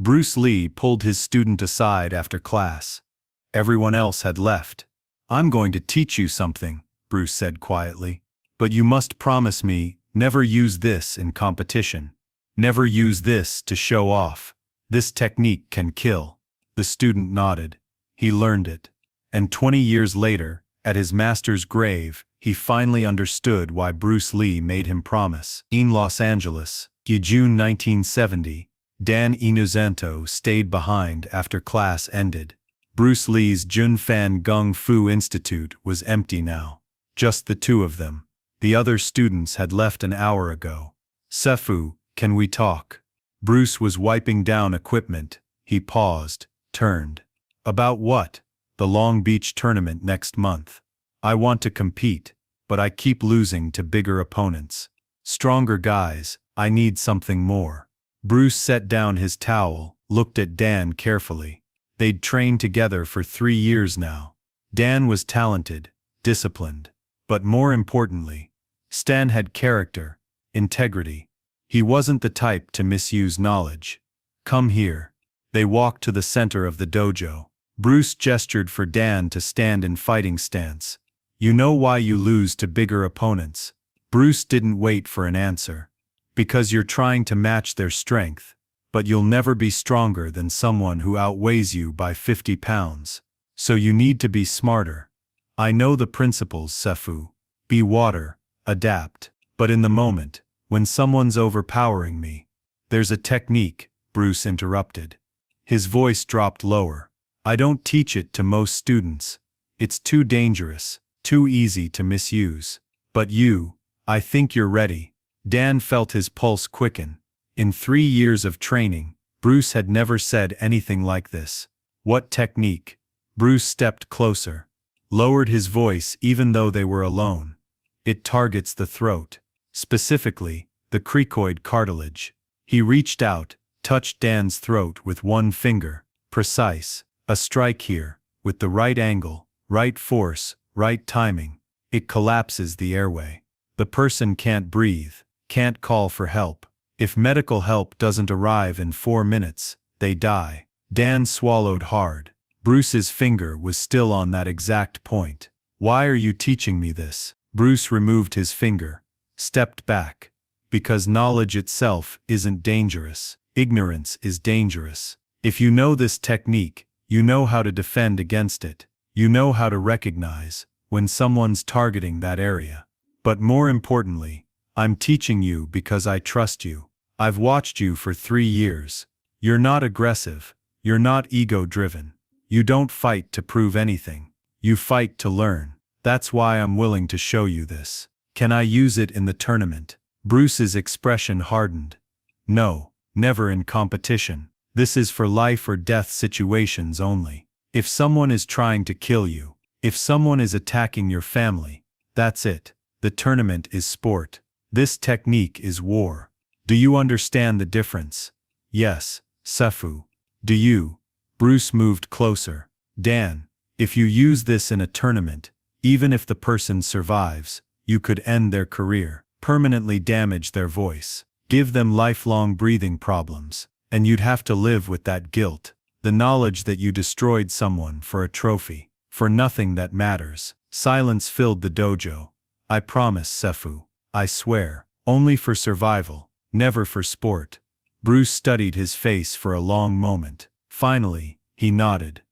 Bruce Lee pulled his student aside after class. Everyone else had left. "I'm going to teach you something," Bruce said quietly. "But you must promise me, never use this in competition. Never use this to show off. This technique can kill." The student nodded. He learned it. And 20 years later, at his master's grave, he finally understood why Bruce Lee made him promise. In Los Angeles, June 1970, Dan Inosanto stayed behind after class ended. Bruce Lee's Junfan Gung Fu Institute was empty now. Just the two of them. The other students had left an hour ago. "Sefu, can we talk?" Bruce was wiping down equipment. He paused, turned. "About what?" "The Long Beach tournament next month. I want to compete, but I keep losing to bigger opponents. Stronger guys, I need something more." Bruce set down his towel, looked at Dan carefully. They'd trained together for 3 years now. Dan was talented, disciplined. But more importantly, Stan had character, integrity. He wasn't the type to misuse knowledge. "Come here." They walked to the center of the dojo. Bruce gestured for Dan to stand in fighting stance. "You know why you lose to bigger opponents?" Bruce didn't wait for an answer. "Because you're trying to match their strength, but you'll never be stronger than someone who outweighs you by 50 pounds. So you need to be smarter. I know the principles, Sefu. Be water, adapt. But in the moment, when someone's overpowering me..." "There's a technique," Bruce interrupted. His voice dropped lower. "I don't teach it to most students. It's too dangerous, too easy to misuse. But you, I think you're ready." Dan felt his pulse quicken. In 3 years of training, Bruce had never said anything like this. "What technique?" Bruce stepped closer. Lowered his voice even though they were alone. "It targets the throat. Specifically, the cricoid cartilage." He reached out, touched Dan's throat with one finger. "Precise. A strike here, with the right angle, right force, right timing. It collapses the airway. The person can't breathe, can't call for help. If medical help doesn't arrive in 4 minutes, they die." Dan swallowed hard. Bruce's finger was still on that exact point. "Why are you teaching me this?" Bruce removed his finger, stepped back. "Because knowledge itself isn't dangerous. Ignorance is dangerous. If you know this technique, you know how to defend against it. You know how to recognize when someone's targeting that area. But more importantly, I'm teaching you because I trust you. I've watched you for 3 years. You're not aggressive. You're not ego-driven. You don't fight to prove anything. You fight to learn. That's why I'm willing to show you this. Can I use it in the tournament?" Bruce's expression hardened. "No, never in competition. This is for life or death situations only. If someone is trying to kill you, if someone is attacking your family, that's it. The tournament is sport. This technique is war. Do you understand the difference?" "Yes, Sefu." "Do you?" Bruce moved closer. "Dan, if you use this in a tournament, even if the person survives, you could end their career, permanently damage their voice, give them lifelong breathing problems, and you'd have to live with that guilt, the knowledge that you destroyed someone for a trophy, for nothing that matters." Silence filled the dojo. "I promise, Sefu. I swear. Only for survival, never for sport." Bruce studied his face for a long moment. Finally, he nodded.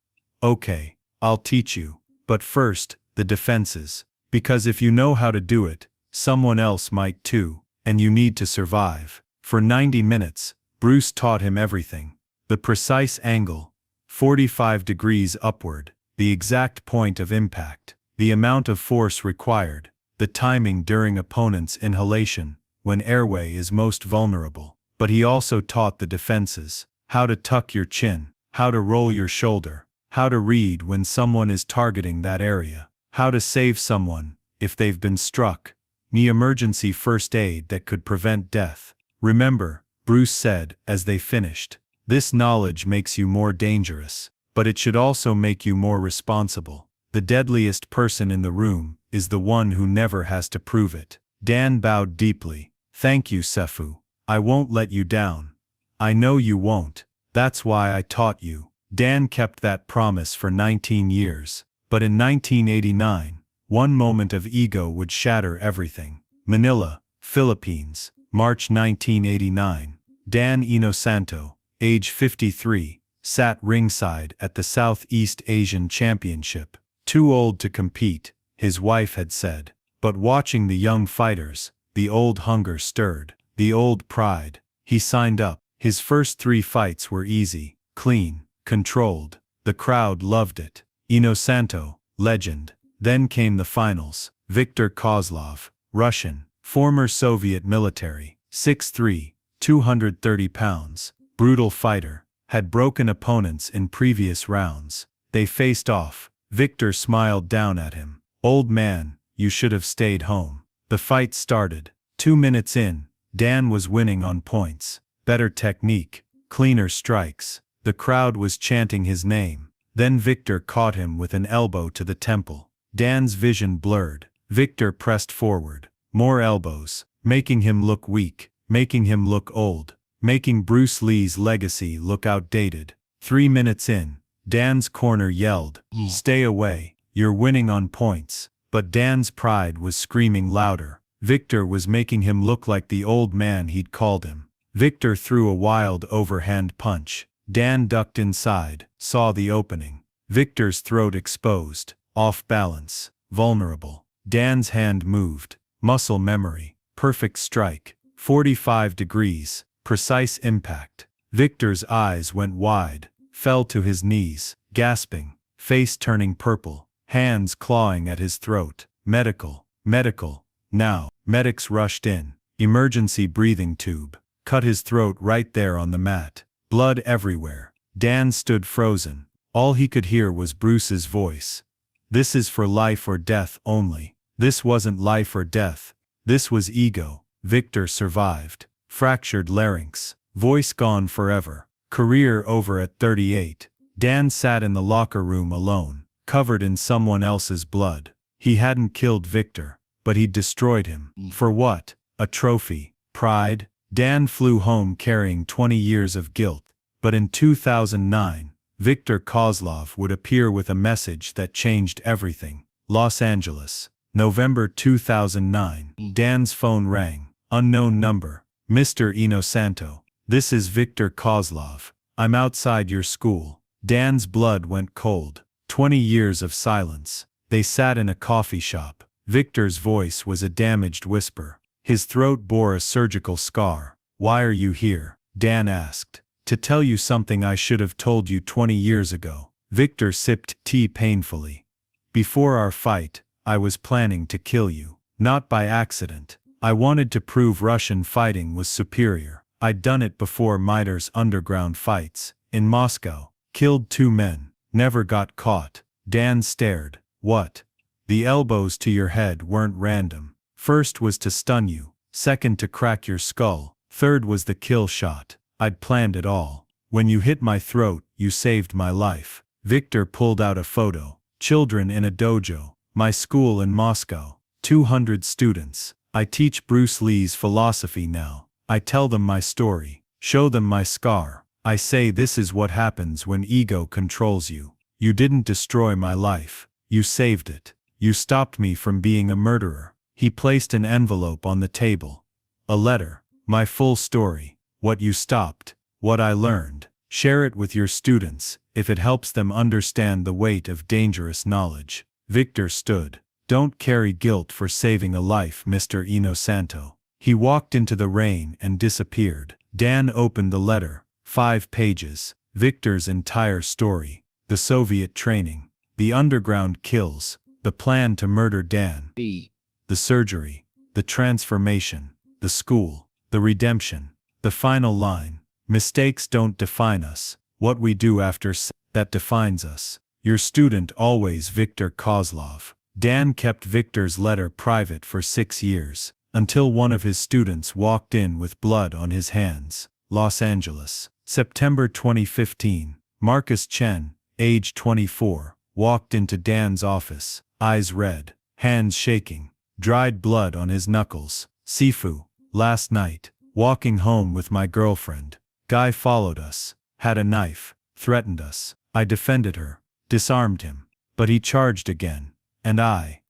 "Okay, I'll teach you. But first, the defenses. Because if you know how to do it, someone else might too, and you need to survive." For 90 minutes, Bruce taught him everything. The precise angle, 45 degrees upward, the exact point of impact, the amount of force required, the timing during opponent's inhalation, when airway is most vulnerable. But he also taught the defenses, how to tuck your chin, how to roll your shoulder, how to read when someone is targeting that area, how to save someone, if they've been struck, the emergency first aid that could prevent death. "Remember," Bruce said as they finished, "this knowledge makes you more dangerous, but it should also make you more responsible. The deadliest person in the room is the one who never has to prove it." Dan bowed deeply. "Thank you, Sefu. I won't let you down." "I know you won't." That's why I taught you. Dan kept that promise for 19 years. But in 1989, one moment of ego would shatter everything. Manila, Philippines, March 1989. Dan Inosanto, age 53, sat ringside at the Southeast Asian Championship. Too old to compete, his wife had said. But watching the young fighters, the old hunger stirred, the old pride. He signed up. His first 3 fights were easy, clean, controlled. The crowd loved it. Inosanto, legend. Then came the finals. Viktor Kozlov, Russian, former Soviet military, 6'3", 230 pounds, brutal fighter, had broken opponents in previous rounds. They faced off. Viktor smiled down at him. Old man, you should have stayed home. The fight started. 2 minutes in, Dan was winning on points. Better technique, cleaner strikes. The crowd was chanting his name. Then Viktor caught him with an elbow to the temple. Dan's vision blurred. Viktor pressed forward. More elbows, making him look weak, making him look old, making Bruce Lee's legacy look outdated. 3 minutes in, Dan's corner yelled, "Stay away, you're winning on points." But Dan's pride was screaming louder. Viktor was making him look like the old man he'd called him. Viktor threw a wild overhand punch. Dan ducked inside, saw the opening. Viktor's throat exposed, off balance, vulnerable. Dan's hand moved. Muscle memory, perfect strike, 45 degrees, precise impact. Viktor's eyes went wide, fell to his knees, gasping, face turning purple, hands clawing at his throat. Medical, medical, now. Medics rushed in. Emergency breathing tube. Cut his throat right there on the mat. Blood everywhere. Dan stood frozen. All he could hear was Bruce's voice. This is for life or death only. This wasn't life or death. This was ego. Viktor survived. Fractured larynx. Voice gone forever. Career over at 38. Dan sat in the locker room alone, covered in someone else's blood. He hadn't killed Viktor, but he'd destroyed him. For what? A trophy. Pride? Dan flew home carrying 20 years of guilt. But in 2009, Viktor Kozlov would appear with a message that changed everything. Los Angeles, November 2009. Dan's phone rang. Unknown number. Mr. Inosanto. This is Viktor Kozlov. I'm outside your school. Dan's blood went cold. 20 years of silence. They sat in a coffee shop. Viktor's voice was a damaged whisper. His throat bore a surgical scar. Why are you here? Dan asked. To tell you something I should have told you 20 years ago. Viktor sipped tea painfully. Before our fight, I was planning to kill you. Not by accident. I wanted to prove Russian fighting was superior. I'd done it before Maidar's underground fights. In Moscow. Killed 2 men. Never got caught. Dan stared. What? The elbows to your head weren't random. First was to stun you. Second to crack your skull. Third was the kill shot. I'd planned it all. When you hit my throat, you saved my life. Viktor pulled out a photo. Children in a dojo. My school in Moscow. 200 students. I teach Bruce Lee's philosophy now. I tell them my story. Show them my scar. I say this is what happens when ego controls you. You didn't destroy my life. You saved it. You stopped me from being a murderer. He placed an envelope on the table. A letter. My full story. What you stopped. What I learned. Share it with your students, if it helps them understand the weight of dangerous knowledge. Viktor stood. Don't carry guilt for saving a life, Mr. Inosanto. He walked into the rain and disappeared. Dan opened the letter. 5 pages. Viktor's entire story. The Soviet training. The underground kills. The plan to murder Dan. The surgery. The transformation. The school. The redemption. The final line. Mistakes don't define us. What we do after that defines us. Your student always, Viktor Kozlov. Dan kept Viktor's letter private for 6 years, until one of his students walked in with blood on his hands. Los Angeles, September 2015. Marcus Chen, age 24, walked into Dan's office, eyes red, hands shaking, dried blood on his knuckles. Sifu, last night, walking home with my girlfriend. Guy followed us. had a knife, threatened us. I defended her, disarmed him. But he charged again. And I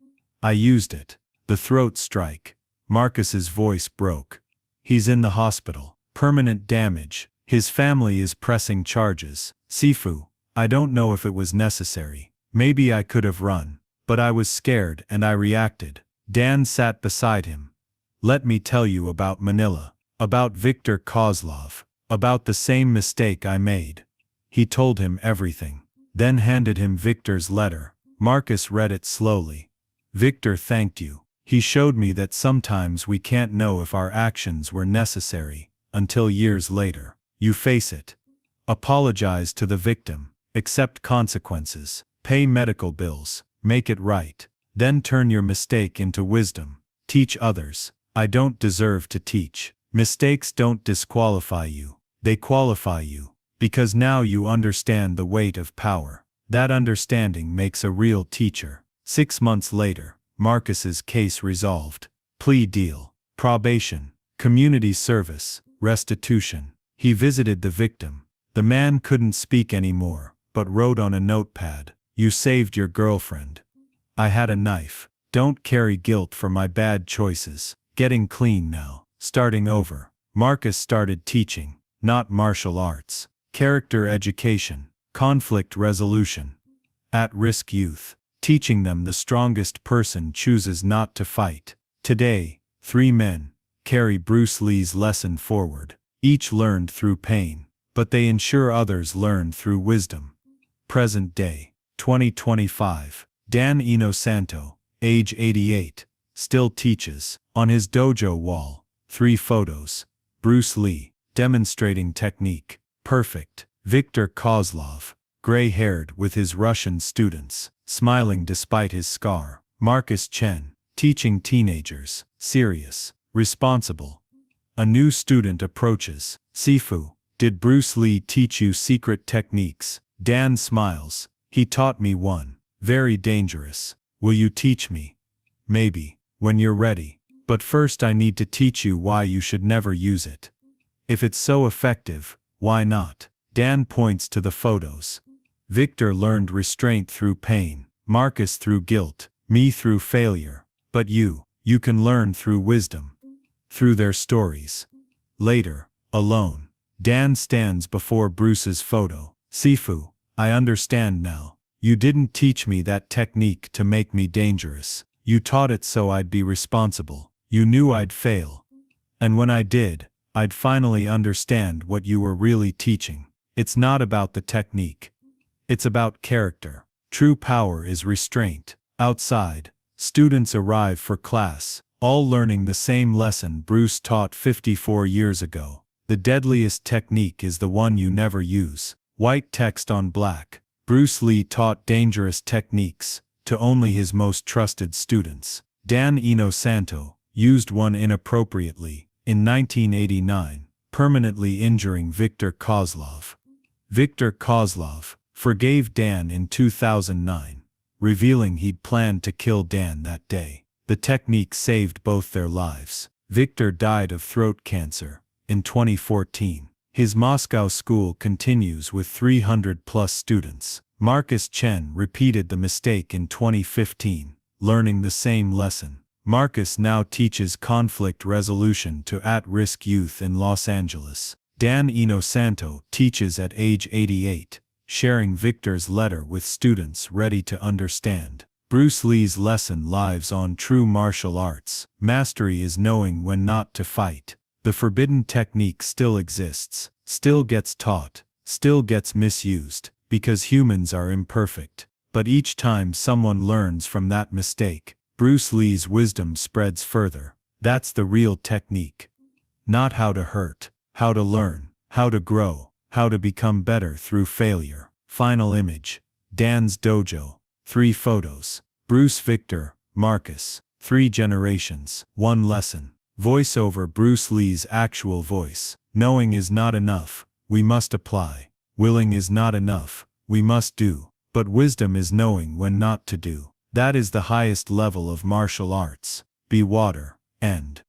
used it. The throat strike. Marcus's voice broke. He's in the hospital. Permanent damage. His family is pressing charges. Sifu, I don't know if it was necessary. Maybe I could have run. But I was scared and I reacted. Dan sat beside him. Let me tell you about Manila. About Viktor Kozlov. About the same mistake I made. He told him everything. Then handed him Viktor's letter. Marcus read it slowly. Viktor thanked you. He showed me that sometimes we can't know if our actions were necessary, until years later. You face it. Apologize to the victim. Accept consequences. Pay medical bills. Make it right. Then turn your mistake into wisdom. Teach others. I don't deserve to teach. Mistakes don't disqualify you. They qualify you. Because now you understand the weight of power. That understanding makes a real teacher. 6 months later, Marcus's case resolved. Plea deal. Probation. Community service. Restitution. He visited the victim. The man couldn't speak anymore, but wrote on a notepad, "You saved your girlfriend. I had a knife. Don't carry guilt for my bad choices. Getting clean now. Starting over." Marcus started teaching, not martial arts. Character education, conflict resolution. At-risk youth, teaching them the strongest person chooses not to fight. Today, 3 men carry Bruce Lee's lesson forward. Each learned through pain, but they ensure others learn through wisdom. Present day, 2025. Dan Inosanto, age 88, still teaches. On his dojo wall, 3 photos. Bruce Lee, demonstrating technique. Perfect. Viktor Kozlov, gray-haired with his Russian students, smiling despite his scar. Marcus Chen, teaching teenagers, serious, responsible. A new student approaches. Sifu, did Bruce Lee teach you secret techniques? Dan smiles. He taught me one. Very dangerous. Will you teach me? Maybe, when you're ready. But first I need to teach you why you should never use it. If it's so effective, why not? Dan points to the photos. Viktor learned restraint through pain, Marcus through guilt, me through failure. But you can learn through wisdom. Through their stories. Later, alone, Dan stands before Bruce's photo. Sifu, I understand now. You didn't teach me that technique to make me dangerous. You taught it so I'd be responsible. You knew I'd fail. And when I did, I'd finally understand what you were really teaching. It's not about the technique. It's about character. True power is restraint. Outside, students arrive for class, all learning the same lesson Bruce taught 54 years ago. The deadliest technique is the one you never use. White text on black. Bruce Lee taught dangerous techniques to only his most trusted students. Dan Inosanto used one inappropriately in 1989, permanently injuring Viktor Kozlov. Viktor Kozlov forgave Dan in 2009, revealing he'd planned to kill Dan that day. The technique saved both their lives. Viktor died of throat cancer in 2014. His Moscow school continues with 300+ students. Marcus Chen repeated the mistake in 2015, learning the same lesson. Marcus now teaches conflict resolution to at-risk youth in Los Angeles. Dan Inosanto teaches at age 88, sharing Viktor's letter with students ready to understand. Bruce Lee's lesson lives on true martial arts. Mastery is knowing when not to fight. The forbidden technique still exists, still gets taught, still gets misused, because humans are imperfect. But each time someone learns from that mistake, Bruce Lee's wisdom spreads further. That's the real technique. Not how to hurt, how to learn, how to grow, how to become better through failure. Final image. Dan's dojo. 3 photos. Bruce, Viktor, Marcus. 3 generations. 1 lesson. Voiceover. Bruce Lee's actual voice. Knowing is not enough, we must apply. Willing is not enough, we must do. But wisdom is knowing when not to do. That is the highest level of martial arts. Be water. End.